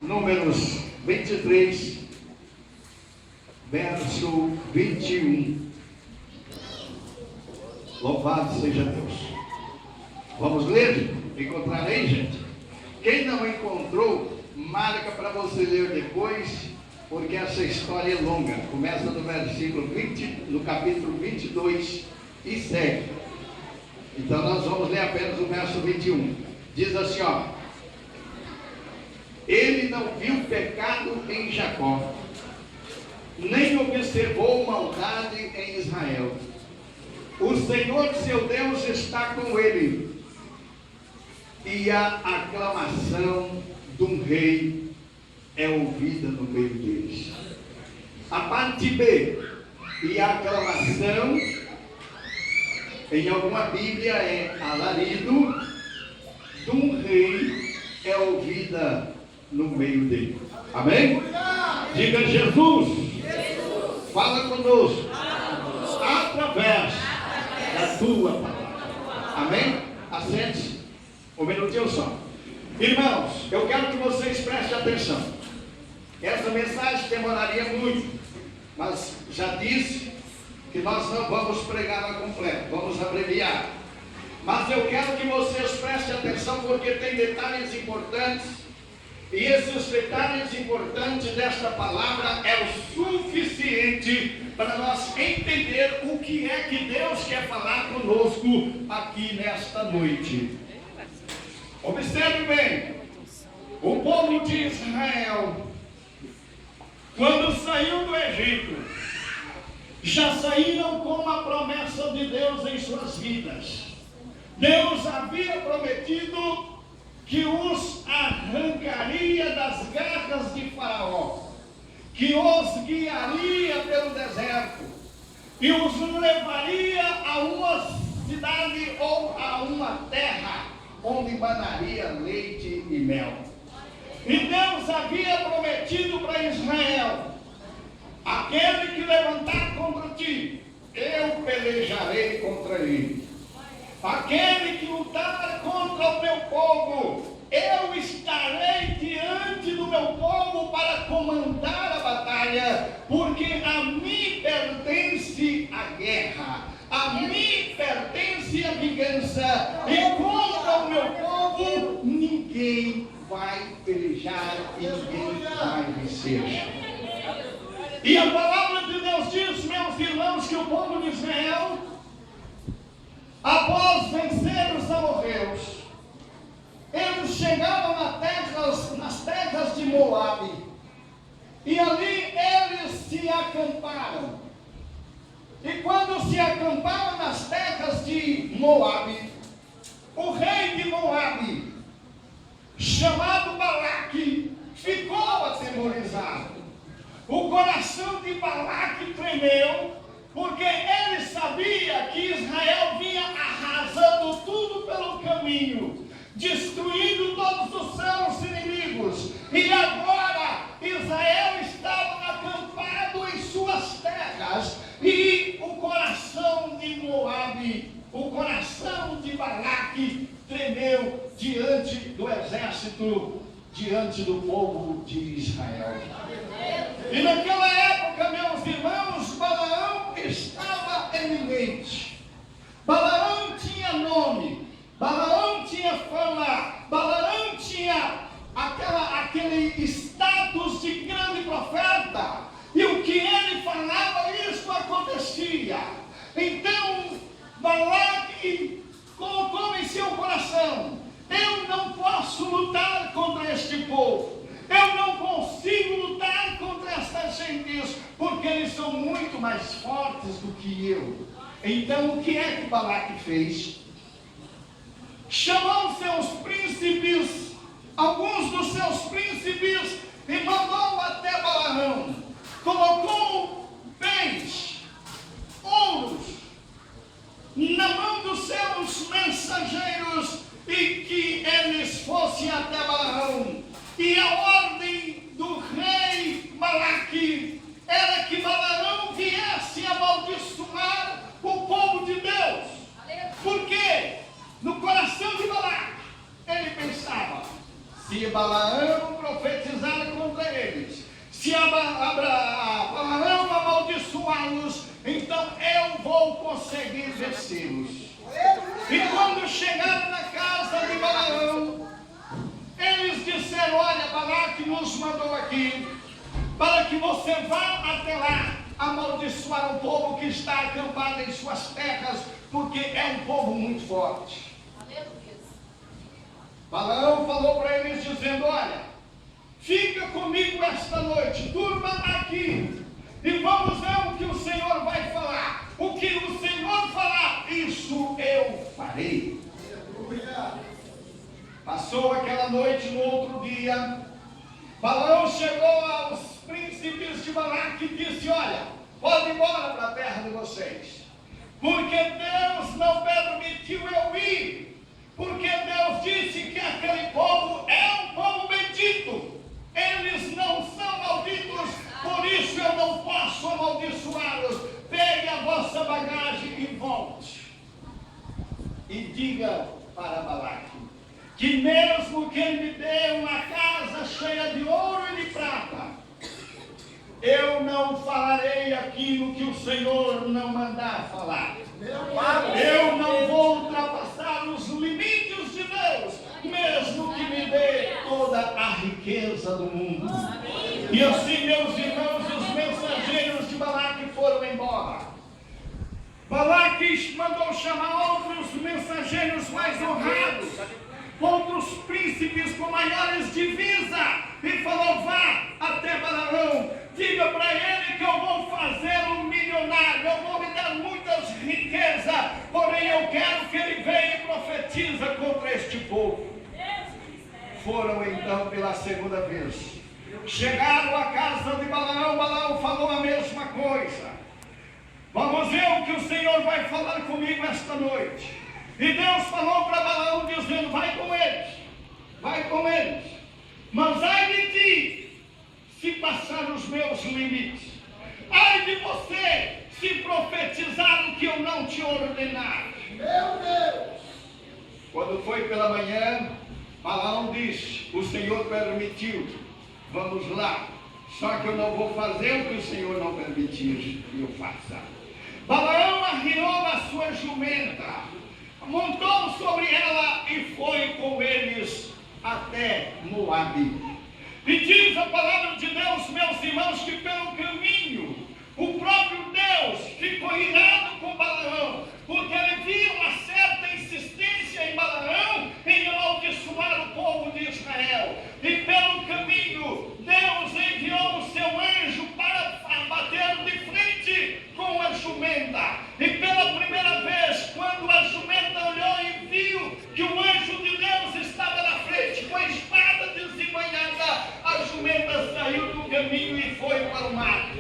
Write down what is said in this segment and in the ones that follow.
Números 23, verso 21. Louvado seja Deus. Vamos ler? Encontrarei, gente? Quem não encontrou, marca para você ler depois, porque essa história é longa. Começa no versículo 20, no capítulo 22 e segue. Então nós vamos ler apenas o verso 21. Diz assim, ó: ele não viu pecado em Jacó, nem observou maldade em Israel. O Senhor seu Deus está com ele, e a aclamação de um rei é ouvida no meio deles. A parte B, e a aclamação, em alguma Bíblia é alarido, de um rei é ouvida no meio dele. Amém? Diga Jesus, fala conosco, através da tua palavra. Amém? Assente um minutinho só. Irmãos, eu quero que vocês prestem atenção. Essa mensagem demoraria muito, mas já disse que nós não vamos pregá-la completa, vamos abreviar. Mas eu quero que vocês prestem atenção, porque tem detalhes importantes, e esses detalhes importantes desta palavra é o suficiente para nós entender o que é que Deus quer falar conosco aqui nesta noite. Observe bem, o povo de Israel, quando saiu do Egito, já saíram com a promessa de Deus em suas vidas. Deus havia prometido que os arrancaria das garras de Faraó, que os guiaria pelo deserto e os levaria a uma cidade ou a uma terra onde manaria leite e mel. E Deus havia prometido para Israel: aquele que levantar contra ti, eu pelejarei contra ele. Aquele que lutar contra o meu povo, eu estarei diante do meu povo para comandar a batalha, porque a mim pertence a guerra, a mim pertence a vingança, e contra o meu povo ninguém vai pelejar e ninguém vai vencer. E a palavra de Deus diz, meus irmãos, que o povo de Israel, após vencer os amorreus, eles chegaram nas terras de Moabe, e ali eles se acamparam. E quando se acamparam nas terras de Moabe, o rei de Moabe, chamado Balaque, ficou atemorizado. O coração de Balaque tremeu, porque ele sabia que Israel vinha arrasando tudo pelo caminho, destruindo todos os seus inimigos, e agora Israel estava acampado em suas terras, e o coração de Moabe, o coração de Balaque tremeu diante do exército, diante do povo de Israel. E naquela época, meus irmãos, Balaão estava eminente. Balaão tinha nome, Balaão tinha fama, Balaão tinha aquele status de grande profeta, e o que ele falava, isso acontecia. Então Balaque colocou em seu coração: eu não posso lutar contra este povo, eu não consigo lutar contra estas gentes, porque eles são muito mais fortes do que eu. Então o que é que Balaque fez? Chamou seus príncipes, alguns dos seus príncipes, e mandou até Balaão. Colocou bens, ouros, na mão dos seus mensageiros, e que eles fossem até Balaão. E a ordem do rei Balaque era que Balaão viesse amaldiçoar o povo de Deus. Porque no coração de Balaque ele pensava: se Balaão, o profeta, vou conseguir vencê-los. E quando chegaram na casa de Balaão, eles disseram: olha, Balaque nos mandou aqui para que você vá até lá amaldiçoar o povo que está acampado em suas terras, porque é um povo muito forte. Balaão falou para eles dizendo: olha, fica comigo esta noite, durma aqui, e vamos ver o que o Senhor vai falar. O que o Senhor falar, isso eu farei. Passou aquela noite, no outro dia, Balaão chegou aos príncipes de Balaque e disse: olha, pode ir embora para a terra de vocês, porque Deus não permitiu eu ir, porque Deus disse que aquele povo é um povo bendito, eles não são malditos, por isso eu não posso amaldiçoá-los. Pegue a vossa bagagem e volte, e diga para Balaque que mesmo que ele me dê uma casa cheia de ouro e de prata, eu não falarei aquilo que o Senhor não mandar falar. Eu não vou ultrapassar os limites de Deus, mesmo que me dê toda a riqueza do mundo. E assim, meus irmãos, os mensageiros de Balaque foram embora. Balaque mandou chamar outros mensageiros mais honrados, outros príncipes com maiores divisas, e falou: vá até Balaão, diga para ele que eu vou fazê-lo milionário, eu vou lhe dar muitas riquezas, porém eu quero que ele venha e profetiza contra este povo. Foram então pela segunda vez, chegaram à casa de Balaão. Balaão falou a mesma coisa: vamos ver o que o Senhor vai falar comigo esta noite. E Deus falou para Balaão dizendo: vai com eles, mas ai de ti se passar os meus limites, ai de você se profetizar o que eu não te ordenar. Meu Deus! Quando foi pela manhã, Balaão disse: o Senhor permitiu, vamos lá, só que eu não vou fazer o que o Senhor não permitir que eu faça. Balaão arriou a sua jumenta, montou sobre ela e foi com eles até Moabe. E diz a palavra de Deus, meus irmãos, que pelo caminho o próprio Deus ficou irado com Balaão, porque ele viu uma certa insistência em Balaão em amaldiçoar o povo de Israel. E pelo caminho Deus enviou o seu anjo para bater de frente com a jumenta. E pela primeira vez, quando a jumenta olhou e viu que o anjo de Deus estava na frente, com a espada desembainhada, a jumenta saiu do caminho e foi para o mar.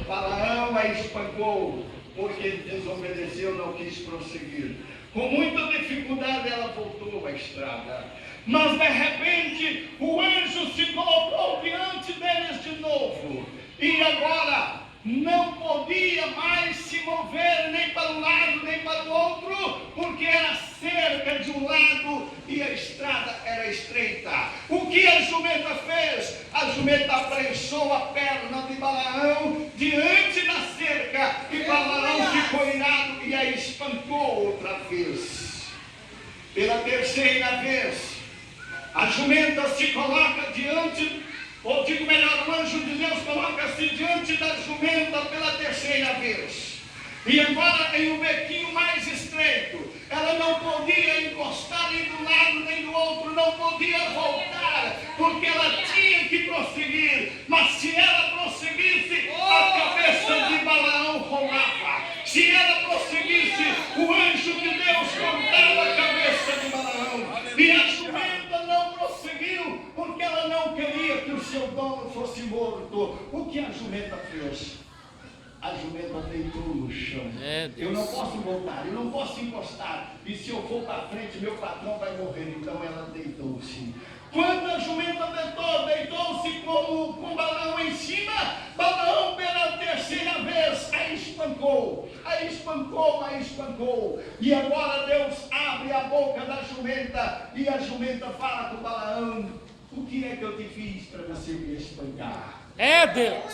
Balaão a espancou, porque desobedeceu, não quis prosseguir. Com muita dificuldade ela voltou à estrada. Mas de repente o anjo se colocou diante deles de novo. E agora não podia mais se mover nem para um lado nem para o outro, porque era cerca de um lado e a estrada era estreita. O que a jumenta fez? A jumenta apressou a perna de Balaão diante da cerca, e Balaão ficou irado e a espancou outra vez. Pela terceira vez, a jumenta se coloca diante, ou digo melhor, o anjo de Deus coloca-se diante da jumenta pela terceira vez. E agora em um bequinho mais estreito, ela não podia encostar nem do lado nem do outro, não podia voltar, porque ela tinha que prosseguir. Mas se ela prosseguisse, a cabeça de Balaão rolava. Se ela prosseguisse, o anjo de Deus cortava a cabeça de Balaão. E a jumenta não prosseguiu, porque ela não queria que o seu dono fosse morto. O que a jumenta fez? A jumenta deitou no chão. Eu não posso voltar, eu não posso encostar. E se eu for para frente, meu patrão vai morrer. Então ela deitou-se. Quando a jumenta deitou-se com Balaão em cima, Balaão pela terceira vez a espancou. E agora Deus abre a boca da jumenta e a jumenta fala com Balaão: o que é que eu te fiz para você me espancar? É Deus!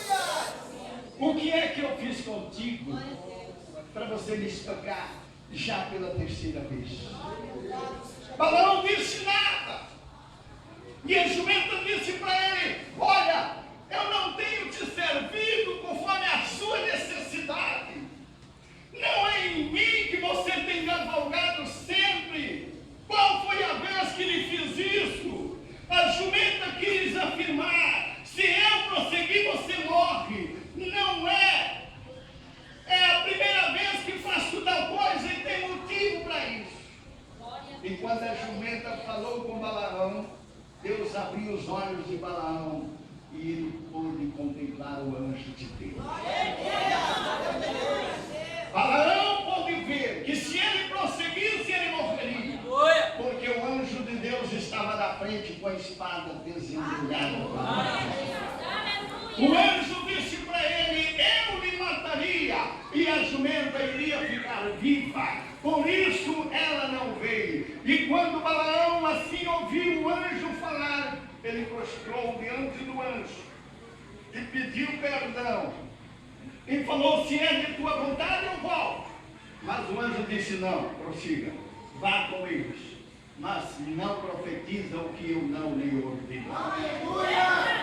O que é que eu fiz contigo para você me espancar já pela terceira vez. Balaão não disse nada. E a jumenta disse para ele: olha, eu não tenho te servido conforme a sua necessidade. Não é em mim que você tem cavalgado sempre. Qual foi a vez que lhe fiz isso? A jumenta quis afirmar: se eu prosseguir, você morre. Não é. É a primeira vez que faço tal coisa e tem motivo para isso. E quando a jumenta falou com Balaão, Deus abriu os olhos de Balaão e ele pôde contemplar o anjo de Deus. Balaão pôde ver que se ele prosseguisse, ele morreria, porque o anjo de Deus estava na frente com a espada desembrulhada. O anjo disse para ele: eu lhe mataria, e a jumenta iria ficar viva. Por isso ela não veio. E quando Balaão assim ouviu o anjo falar, ele prostrou diante do anjo e pediu perdão. E falou: se é de tua vontade, eu volto. Mas o anjo disse: não, prossiga, vá com eles, mas não profetiza o que eu não lhe ordeno.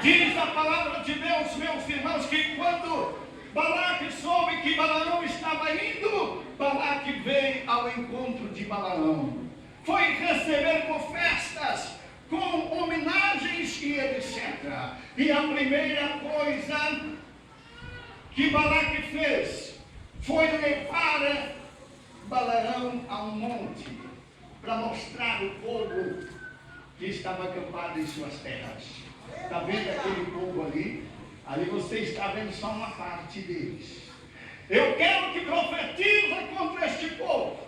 Diz a palavra de Deus, meus irmãos, que quando Balaque soube que Balaão estava indo, Balaque veio ao encontro de Balaão. Foi receber com festas, com homenagens e etc. E a primeira coisa que Balaque fez foi levar Balaão a um monte para mostrar o povo que estava acampado em suas terras. Está vendo aquele povo ali? Ali você está vendo só uma parte deles. Eu quero que profetiza contra este povo.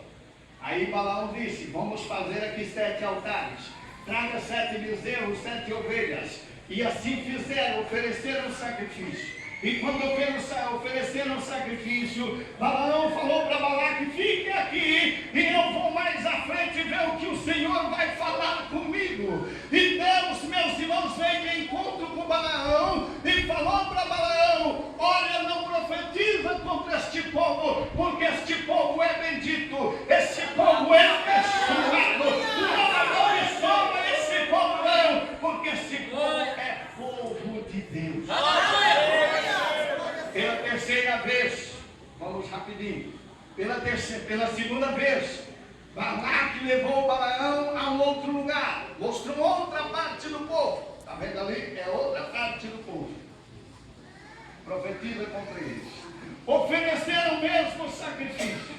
Aí Balaão disse: vamos fazer aqui 7 altares. Traga 7 bezerros, 7 ovelhas. E assim fizeram, ofereceram sacrifício. E quando ofereceram sacrifício, Balaão falou para Balaque: fique aqui e eu vou mais à frente ver o que o Senhor vai falar comigo. E Deus, meus irmãos, veio em encontro com Balaão e falou para Balaão: olha, não profetiza contra este povo, porque este povo é bendito, este povo é abençoado. Não abençoa esse povo não, porque este povo é povo de Deus. Pela terceira vez, vamos rapidinho, pela segunda vez, Balaque levou Balaão a um outro lugar, mostrou outra parte do povo. Está vendo ali? É outra parte do povo. Profetiza contra eles. Ofereceram o mesmo sacrifício.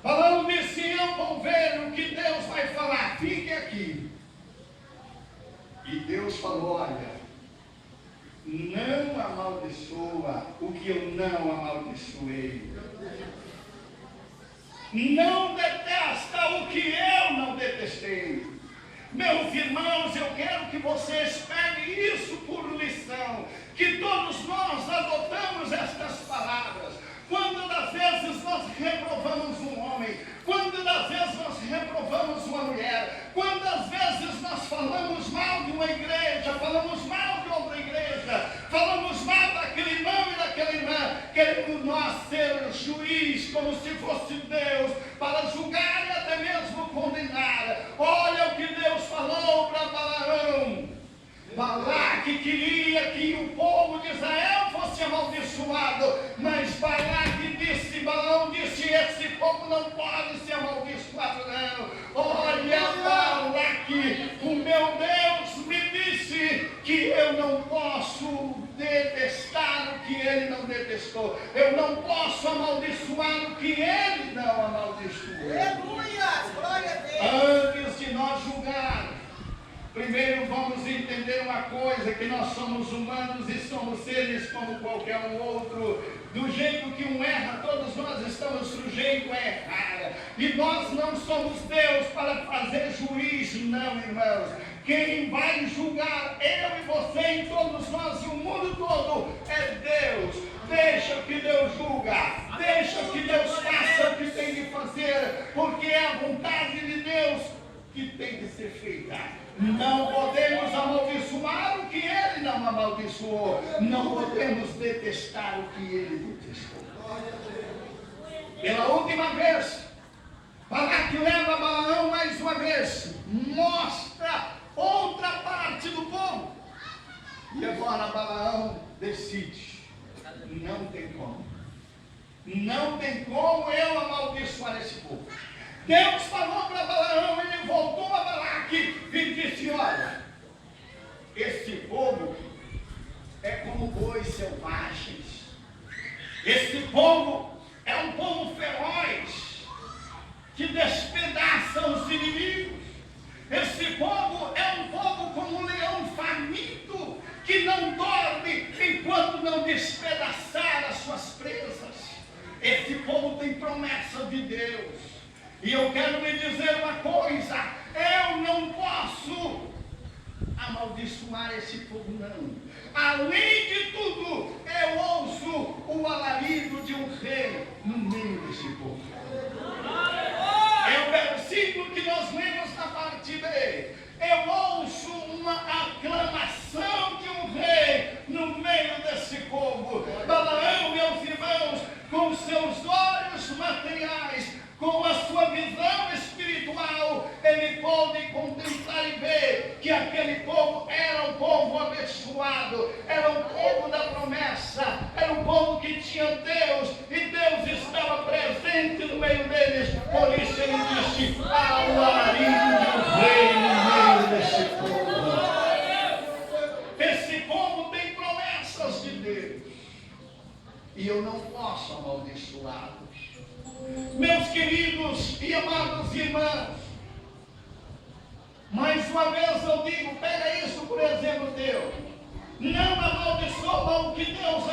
Balaão disse: eu vou ver o que Deus vai falar, fique aqui. E Deus falou: olha, não amaldiçoa o que eu não amaldiçoei. Não detesta o que eu não detestei. Meus irmãos, eu quero que vocês peguem isso por lição, que todos nós adotamos estas palavras. Quando das vezes nós reprovamos um homem, quando das vezes nós reprovamos uma mulher, quando às vezes nós falamos mal de uma igreja, falamos mal de outra igreja, falamos mal daquele irmão e daquela irmã, queremos nós ser juiz como se fosse Deus, para julgar e até mesmo condenar. Olha o que Deus falou para Balaão. Balaque queria que o povo de Israel fosse amaldiçoado, mas Balaão disse: esse povo não pode ser amaldiçoado não. Olha, Balaque, o meu Deus me disse que eu não posso detestar o que ele não detestou, eu não posso amaldiçoar o que ele não amaldiçoou. Aleluia, glória a Deus. Antes de nós julgar, primeiro vamos entender uma coisa, que nós somos humanos e somos seres como qualquer um outro. Do jeito que um erra, todos nós estamos sujeitos a errar. E nós não somos Deus para fazer juízo, não, irmãos. Quem vai julgar eu e você, em todos nós e o mundo todo, é Deus. Deixa que Deus julga, deixa que Deus faça o que tem de fazer, porque é a vontade de Deus que tem que ser feita. Não podemos amaldiçoar o que ele não amaldiçoou. Não podemos detestar o que ele detestou. Pela última vez, Balaque leva Balaão mais uma vez, mostra outra parte do povo. E agora Balaão decide: não tem como. Não tem como eu amaldiçoar esse povo. Deus falou para Balaão, ele voltou a Balaque e disse: olha, esse povo é como bois selvagens. Esse povo é um povo feroz, que despedaça os inimigos. Esse povo é um povo como um leão faminto, que não dorme enquanto não despedaçar as suas presas. Esse povo tem promessa de Deus. E eu quero lhe dizer uma coisa: eu não posso amaldiçoar esse povo, não. Além de tudo, eu ouço o alarido de um rei no meio desse povo. É o versículo que nós lemos na parte B. Eu ouço uma aclamação de um rei no meio desse povo. Balaão, meus irmãos, com seus olhos materiais, com a sua visão espiritual, ele pode contemplar e ver que aquele povo era um povo abençoado, era um povo da promessa, era um povo que tinha Deus, e Deus estava presente no meio deles. Por isso ele disse: há um alarido de um rei no meio desse povo. Esse povo tem promessas de Deus, e eu não posso amaldiçoá-los. Meus queridos e amados irmãos, mais uma vez eu digo, pega isso por exemplo teu: não amaldiçoa o que Deus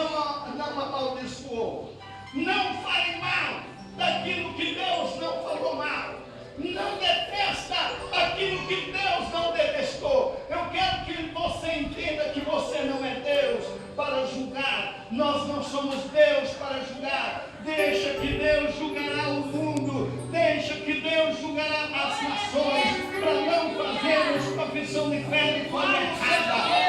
não amaldiçoou. Não fale mal daquilo que Deus não falou mal. Não detesta aquilo que Deus não detestou. Eu quero que você entenda que você não é Deus para julgar. Nós não somos Deus para julgar. Deixa que Deus julgará o mundo. Deixa que Deus julgará as nações, para não fazermos profissão de fé de forma errada.